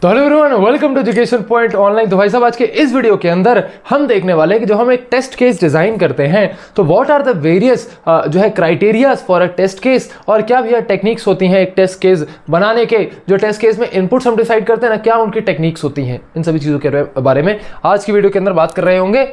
तो hello everyone, welcome to Education Point Online. तो भाई साहब, आज के इस वीडियो के अंदर हम देखने वाले हैं कि जो हम एक टेस्ट केस डिजाइन करते हैं तो व्हाट आर द वेरियस जो है criterias for a test case, और क्या भी टेक्निक्स होती हैं एक टेस्ट केस बनाने के। जो टेस्ट केस में इनपुट्स हम डिसाइड करते हैं ना, क्या उनकी टेक्निक्स होती हैं, इन सभी चीज़ों के बारे में आज की वीडियो के अंदर बात कर रहे होंगे।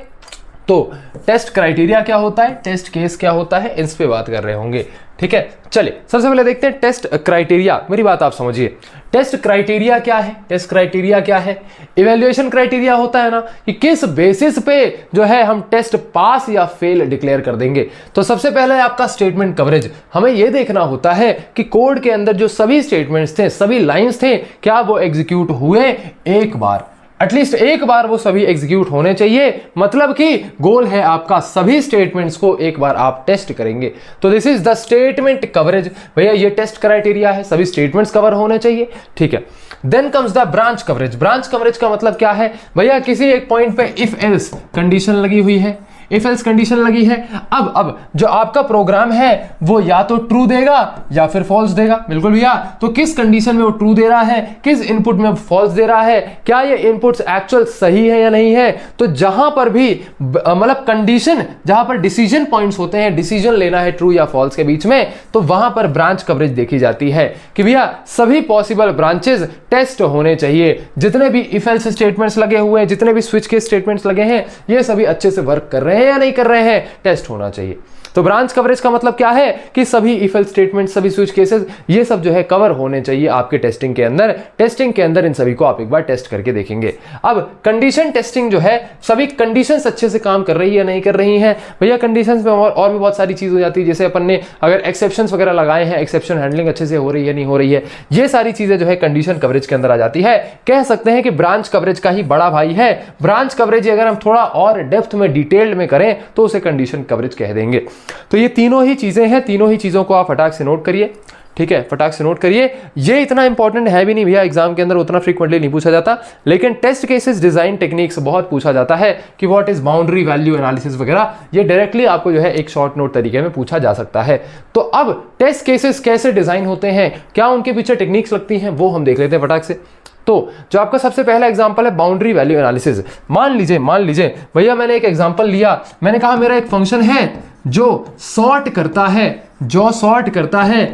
तो टेस्ट क्राइटेरिया क्या होता है, टेस्ट केस क्या होता है, इस पे बात कर रहे होंगे। ठीक है, चलिए सबसे पहले देखते हैं टेस्ट क्राइटेरिया। मेरी बात आप समझिए, टेस्ट क्राइटेरिया क्या है। टेस्ट क्राइटेरिया क्या है? इवैल्यूएशन क्राइटेरिया होता है ना, कि किस बेसिस पे जो है हम टेस्ट पास या फेल डिक्लेयर कर देंगे। तो सबसे पहले आपका स्टेटमेंट कवरेज। हमें यह देखना होता है कि कोड के अंदर जो सभी स्टेटमेंट्स थे, सभी लाइंस थे, क्या वो एग्जीक्यूट हुए एक बार, एटलीस्ट एक बार वो सभी एग्जीक्यूट होने चाहिए। मतलब कि गोल है आपका सभी स्टेटमेंट्स को एक बार आप टेस्ट करेंगे। तो this is the statement coverage. भैया ये टेस्ट क्राइटेरिया है, सभी स्टेटमेंट्स कवर होने चाहिए। ठीक है, then comes the branch coverage. Branch coverage का मतलब क्या है? भैया किसी एक पॉइंट पे इफ एल्स कंडीशन लगी हुई है, इफ एल्स कंडीशन लगी है। अब जो आपका प्रोग्राम है वो या तो ट्रू देगा या फिर फॉल्स देगा। बिल्कुल भैया, तो किस कंडीशन में वो ट्रू दे रहा है, किस इनपुट में फॉल्स दे रहा है, क्या ये इनपुट्स एक्चुअल सही है या नहीं है। तो जहां पर भी मतलब कंडीशन, जहां पर डिसीजन पॉइंट्स होते हैं, डिसीजन लेना है ट्रू या फॉल्स के बीच में, तो वहां पर ब्रांच कवरेज देखी जाती है कि भैया सभी पॉसिबल ब्रांचेस टेस्ट होने चाहिए। जितने भी इफ एल्स स्टेटमेंट्स लगे हुए हैं, जितने भी स्विच के स्टेटमेंट्स लगे हैं, ये सभी अच्छे से वर्क कर रहे हैं या नहीं कर रहे हैं, टेस्ट होना चाहिए। तो ब्रांच कवरेज का मतलब क्या है कि सभी इफ एल्स स्टेटमेंट, सभी स्विच केसेस, ये सब जो है कवर होने चाहिए आपके टेस्टिंग के अंदर। टेस्टिंग के अंदर इन सभी को आप एक बार टेस्ट करके देखेंगे। अब कंडीशन टेस्टिंग जो है, सभी कंडीशंस अच्छे से काम कर रही है नहीं कर रही हैं। भैया कंडीशंस में और भी बहुत सारी चीज हो जाती है, जैसे अपन ने अगर एक्सेप्शंस वगैरह लगाए हैं, एक्सेप्शन हैंडलिंग अच्छे से हो रही है नहीं हो रही है, ये सारी चीजें जो है कंडीशन कवरेज के अंदर आ जाती है। कह सकते हैं कि ब्रांच कवरेज का ही बड़ा भाई है। ब्रांच कवरेज अगर हम थोड़ा और डेप्थ में डिटेल्ड में करें तो उसे कंडीशन कवरेज कह देंगे। तो ये तीनों ही चीजें हैं, तीनों ही चीजों को आप फटाक से नोट करिए। ठीक है, फटाक से नोट करिए। ये इतना इंपॉर्टेंट है भी नहीं भैया, एग्जाम के अंदर उतना फ्रीक्वेंटली नहीं पूछा जाता, लेकिन टेस्ट केसेस डिजाइन टेक्निक्स बहुत पूछा जाता है कि what is boundary value analysis वगैरह। ये डायरेक्टली आपको जो है एक शॉर्ट नोट तरीके में पूछा जा सकता है। तो अब टेस्ट केसेस कैसे डिजाइन होते हैं, क्या उनके पीछे टेक्निक्स लगती हैं, वो हम देख लेते हैं फटाक से। तो जो आपका सबसे पहला एग्जांपल है बाउंड्री वैल्यू एनालिसिस। मान लीजिए भैया मैंने एक एग्जांपल लिया, मैंने कहा मेरा एक फंक्शन है जो सॉर्ट करता है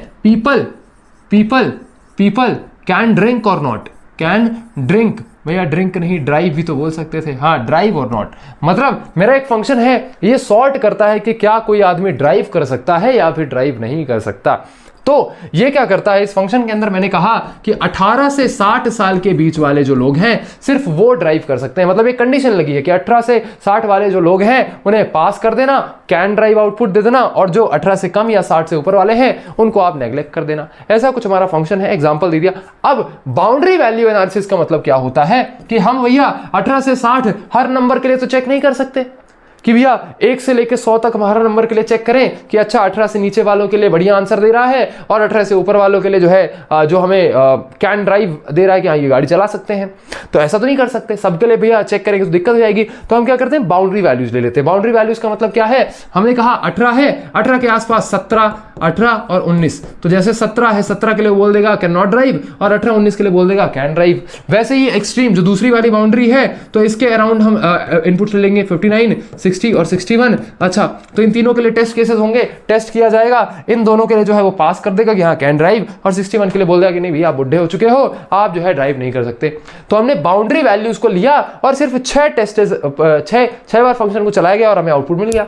पीपल कैन ड्रिंक और नॉट, कैन ड्रिंक। भैया ड्रिंक नहीं, ड्राइव भी तो बोल सकते थे। हाँ, ड्राइव और नॉट, मतलब मेरा एक फंक्शन है, ये सॉर्ट करता है कि क्या कोई आदमी ड्राइव कर सकता है या फिर ड्राइव नहीं कर सकता। तो ये क्या करता है, इस फंक्शन के अंदर मैंने कहा कि 18 से 60 साल के बीच वाले जो लोग हैं सिर्फ वो ड्राइव कर सकते हैं। मतलब एक कंडीशन लगी है कि 18 से 60 वाले जो लोग हैं उन्हें पास कर देना, कैन ड्राइव आउटपुट दे देना, और जो 18 से कम या 60 से ऊपर वाले हैं उनको आप नेग्लेक्ट कर देना। ऐसा कुछ हमारा फंक्शन है, एग्जाम्पल दे दिया। अब बाउंड्री वैल्यू एनालिसिस का मतलब क्या होता है कि हम भैया 18 से 60 हर नंबर के लिए तो चेक नहीं कर सकते कि भैया 1 से लेकर 100 तक हमारा नंबर के लिए चेक करें कि अच्छा 18 से नीचे वालों के लिए बढ़िया आंसर दे रहा है और 18 से ऊपर वालों के लिए जो है जो हमें कैन ड्राइव दे रहा है कि हाँ ये गाड़ी चला सकते हैं। तो ऐसा तो नहीं कर सकते, सबके लिए भैया चेक करेंगे तो दिक्कत हो जाएगी। तो हम क्या करते हैं, बाउंड्री वैल्यूज ले लेते हैं। बाउंड्री वैल्यूज का मतलब क्या है, हमने कहा 18 है, 18 के आसपास 17, 18 और 19। तो जैसे 17 है, 17 के लिए बोल देगा कैन नॉट ड्राइव, और 18, 19 के लिए बोल देगा कैन ड्राइव। वैसे ही एक्सट्रीम जो दूसरी वाली बाउंड्री है, तो इसके अराउंड हम इनपुट ले लेंगे 59, 60 और 61। अच्छा, तो इन तीनों के लिए टेस्ट केसेस होंगे, टेस्ट किया जाएगा, इन दोनों के लिए जो है वो पास कर देगा कि हाँ कैन ड्राइव, और 61 के लिए बोल देगा कि नहीं भैया आप बुढ़े हो चुके हो, आप जो है ड्राइव नहीं कर सकते। तो हमने बाउंड्री वैल्यूज को लिया और सिर्फ 6 बार फंक्शन को चलाया गया और हमें आउटपुट मिल गया।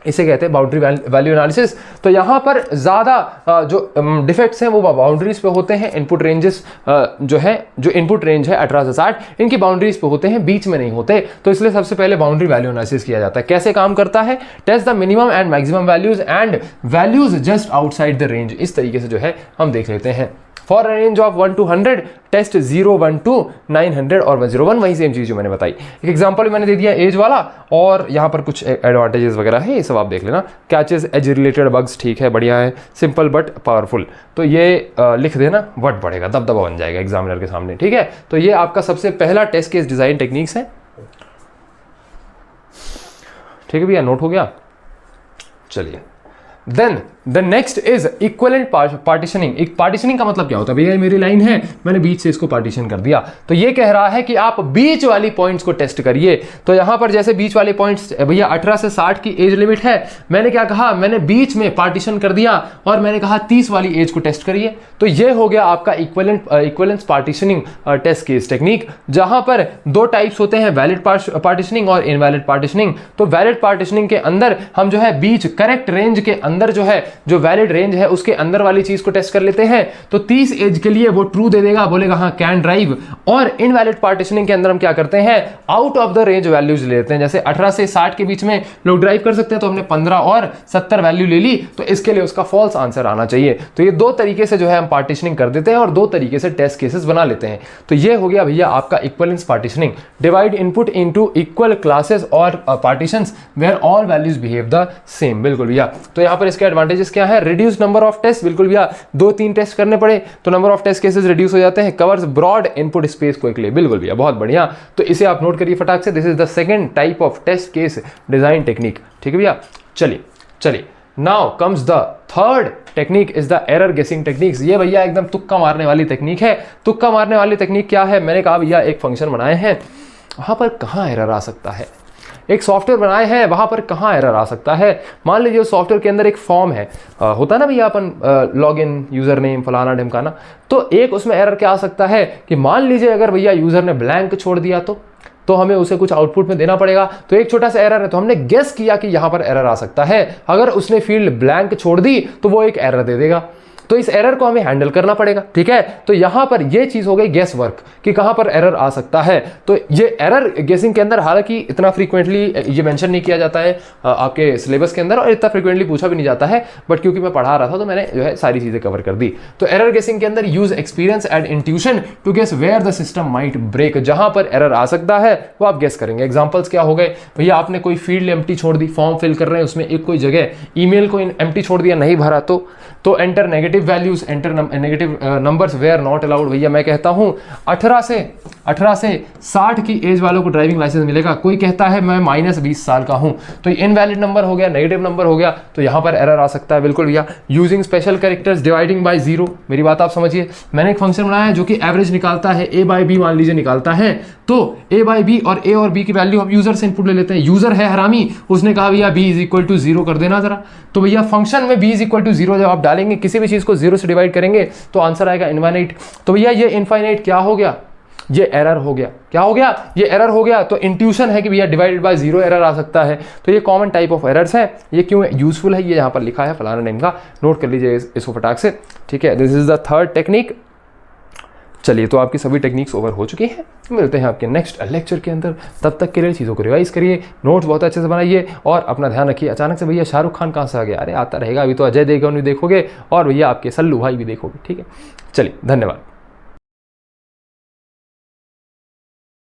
इसे कहते हैं बाउंड्री वैल्यू एनालिसिस। तो यहाँ पर ज़्यादा जो डिफेक्ट्स हैं वो बाउंड्रीज पे होते हैं। इनपुट रेंजेस जो इनपुट रेंज है 18 से 60, इनकी बाउंड्रीज पे होते हैं, बीच में नहीं होते। तो इसलिए सबसे पहले बाउंड्री वैल्यू एनालिसिस किया जाता है। कैसे काम करता है, test the minimum and maximum values and values just outside the range. इस तरीके से जो है हम देख लेते हैं। For range of 1 to 100 test 0, 1 to 900 और 101, वही सेम चीज़ जो मैंने बताई। एक एग्जांपल भी मैंने दे दिया एज वाला, और यहाँ पर कुछ एडवांटेजेस वगैरह है, ये सब आप देख लेना। कैचेस, एज रिलेटेड बग्स, ठीक है, बढ़िया है, सिंपल बट पावरफुल। तो ये लिख देना, वर्ड बढ़ेगा, दबदबा बन जाएगा एग्जामिनर के सामने। ठीक है, तो ये आपका सबसे पहला टेस्ट केस डिजाइन टेक्निक्स है। ठीक है भैया, नोट हो गया। चलिए, then the next is equivalent partitioning. एक पार्टीशनिंग का मतलब क्या होता है भैया, मेरी लाइन है, मैंने बीच से इसको पार्टीशन कर दिया, तो ये कह रहा है कि आप बीच वाली पॉइंट्स को टेस्ट करिए। तो यहां पर जैसे बीच वाले पॉइंट्स भैया 18 से 60 की एज लिमिट है, मैंने क्या कहा, मैंने बीच में पार्टीशन कर दिया और मैंने कहा 30 वाली एज को टेस्ट करिए। तो ये हो गया आपका equivalence partitioning test case technique, जहां पर दो टाइप्स होते हैं, वैलिड पार्टीशनिंग और इनवैलिड पार्टीशनिंग। तो वैलिड पार्टीशनिंग के अंदर हम जो है बीच करेक्ट रेंज के अंदर जो है, जो वैलिड रेंज है उसके अंदर वाली चीज को टेस्ट कर लेते हैं। तो 30 एज के लिए वो ट्रू दे देगा, बोलेगा हाँ कैन ड्राइव। और इनवैलिड पार्टीशनिंग के अंदर हम क्या करते हैं, out of the range values ले लेते हैं। जैसे 18 से 60 के बीच में लोग ड्राइव कर सकते हैं, तो हमने 15 और 70 वैल्यू ले ली, तो इसके लिए उसका फॉल्स आंसर आना चाहिए। तो ये दो तरीके से जो है हम पार्टीशनिंग कर देते हैं और दो तरीके से टेस्ट केसेस बना लेते हैं। तो ये हो गया भैया आपका equivalence partitioning. Divide input into equal classes और partitions where all values behave the same. बिल्कुल भैया, तो यहां पर इसके एडवांटेजेस क्या है, रिड्यूस नंबर ऑफ टेस्ट। बिल्कुल भैया, 2-3 टेस्ट करने पड़े तो number of test cases reduce हो जाते हैं। Covers broad input space quickly. बिल्कुल भैया, बहुत बढ़िया। तो इसे आप नोट करिए फटाक से, this is the second type of test case design technique. ठीक है भैया, चलिए now comes the third technique is the error guessing techniques. ये भैया एकदम तुक्का मारने वाली टेक्निक है। तुक्का मारने वाली टेक्निक क्या है, मैंने कहा भैया एक फंक्शन बनाए हैं, वहां पर कहां एरर आ सकता है, एक सॉफ्टवेयर बनाए हैं वहां पर कहां एरर आ सकता है। मान लीजिए सॉफ्टवेयर के अंदर एक फॉर्म है, होता है ना भैया अपन लॉगिन यूजर नेम फलाना ढिमकाना, तो एक उसमें एरर क्या आ सकता है कि मान लीजिए अगर भैया यूजर ने ब्लैंक छोड़ दिया तो हमें उसे कुछ आउटपुट में देना पड़ेगा। तो एक छोटा सा एरर है, तो हमने गेस किया कि यहां पर एरर आ सकता है। अगर उसने फील्ड ब्लैंक छोड़ दी तो वो एक एरर दे देगा, तो इस एरर को हमें हैंडल करना पड़ेगा। ठीक है, तो यहां पर ये चीज हो गई गेस वर्क कि कहां पर एरर आ सकता है। तो ये एरर गेसिंग के अंदर हालांकि इतना फ्रीक्वेंटली ये मेंशन नहीं किया जाता है आपके सिलेबस के अंदर, और इतना फ्रीक्वेंटली पूछा भी नहीं जाता है, बट क्योंकि मैं पढ़ा रहा था तो मैंने जो है सारी चीजें कवर कर दी। तो एरर गेसिंग के अंदर use experience and intuition to guess where the system might break. जहां पर एरर आ सकता है वो आप गेस करेंगे। एग्जांपल्स क्या हो गए भैया, आपने कोई फील्ड एम्प्टी छोड़ दी, फॉर्म फिल कर रहे हैं उसमें एक कोई जगह ईमेल को एम्प्टी छोड़ दिया, नहीं भरा, तो enter negative values, enter negative numbers where not allowed. भैया मैं कहता हूं 18 से 60 की एज वालों को ड्राइविंग लाइसेंस मिलेगा, कोई कहता है मैं -20 साल का हूं, तो इनवैलिड नंबर हो गया, नेगेटिव नंबर हो गया, तो यहां पर एरर आ सकता है। बिल्कुल भैया, using special characters dividing by 0। मेरी बात आप समझिए, मैंने एक फंक्शन बनाया है जो कि एवरेज निकालता है, a बाय b मान लीजिए निकालता है, तो a बाय b और a और b की वैल्यू हम यूजर से इनपुट ले लेते हैं। यूजर है हरामी, उसने कहा भैया b = 0 कर देना जरा, तो भैया फंक्शन में b = 0 जब आप डालेंगे, किसी भी चीज को 0 से डिवाइड करेंगे तो आंसर आएगा इनफाइनाइट। तो भैया ये इनफाइनाइट क्या हो गया, ये एरर हो गया। क्या हो गया, ये एरर हो गया। तो इंट्यूशन है कि भैया डिवाइडेड बाय 0 एरर आ सकता है। तो ये कॉमन टाइप ऑफ एरर्स है। ये क्यों यूजफुल है, ये यहाँ पर लिखा है फलाना नेम का, नोट कर लीजिए इसको फटाक से। ठीक है, this is the third technique. चलिए, तो आपकी सभी टेक्निक्स ओवर हो चुकी हैं। मिलते हैं आपके नेक्स्ट लेक्चर के अंदर, तब तक के लिए चीज़ों को रिवाइज करिए, नोट्स बहुत अच्छे से बनाइए और अपना ध्यान रखिए। अचानक से भैया शाहरुख खान कहाँ से आ गया, अरे आता रहेगा, अभी तो अजय देवगन भी देखोगे और भैया आपके सल्लू भाई भी देखोगे। ठीक है, चलिए धन्यवाद।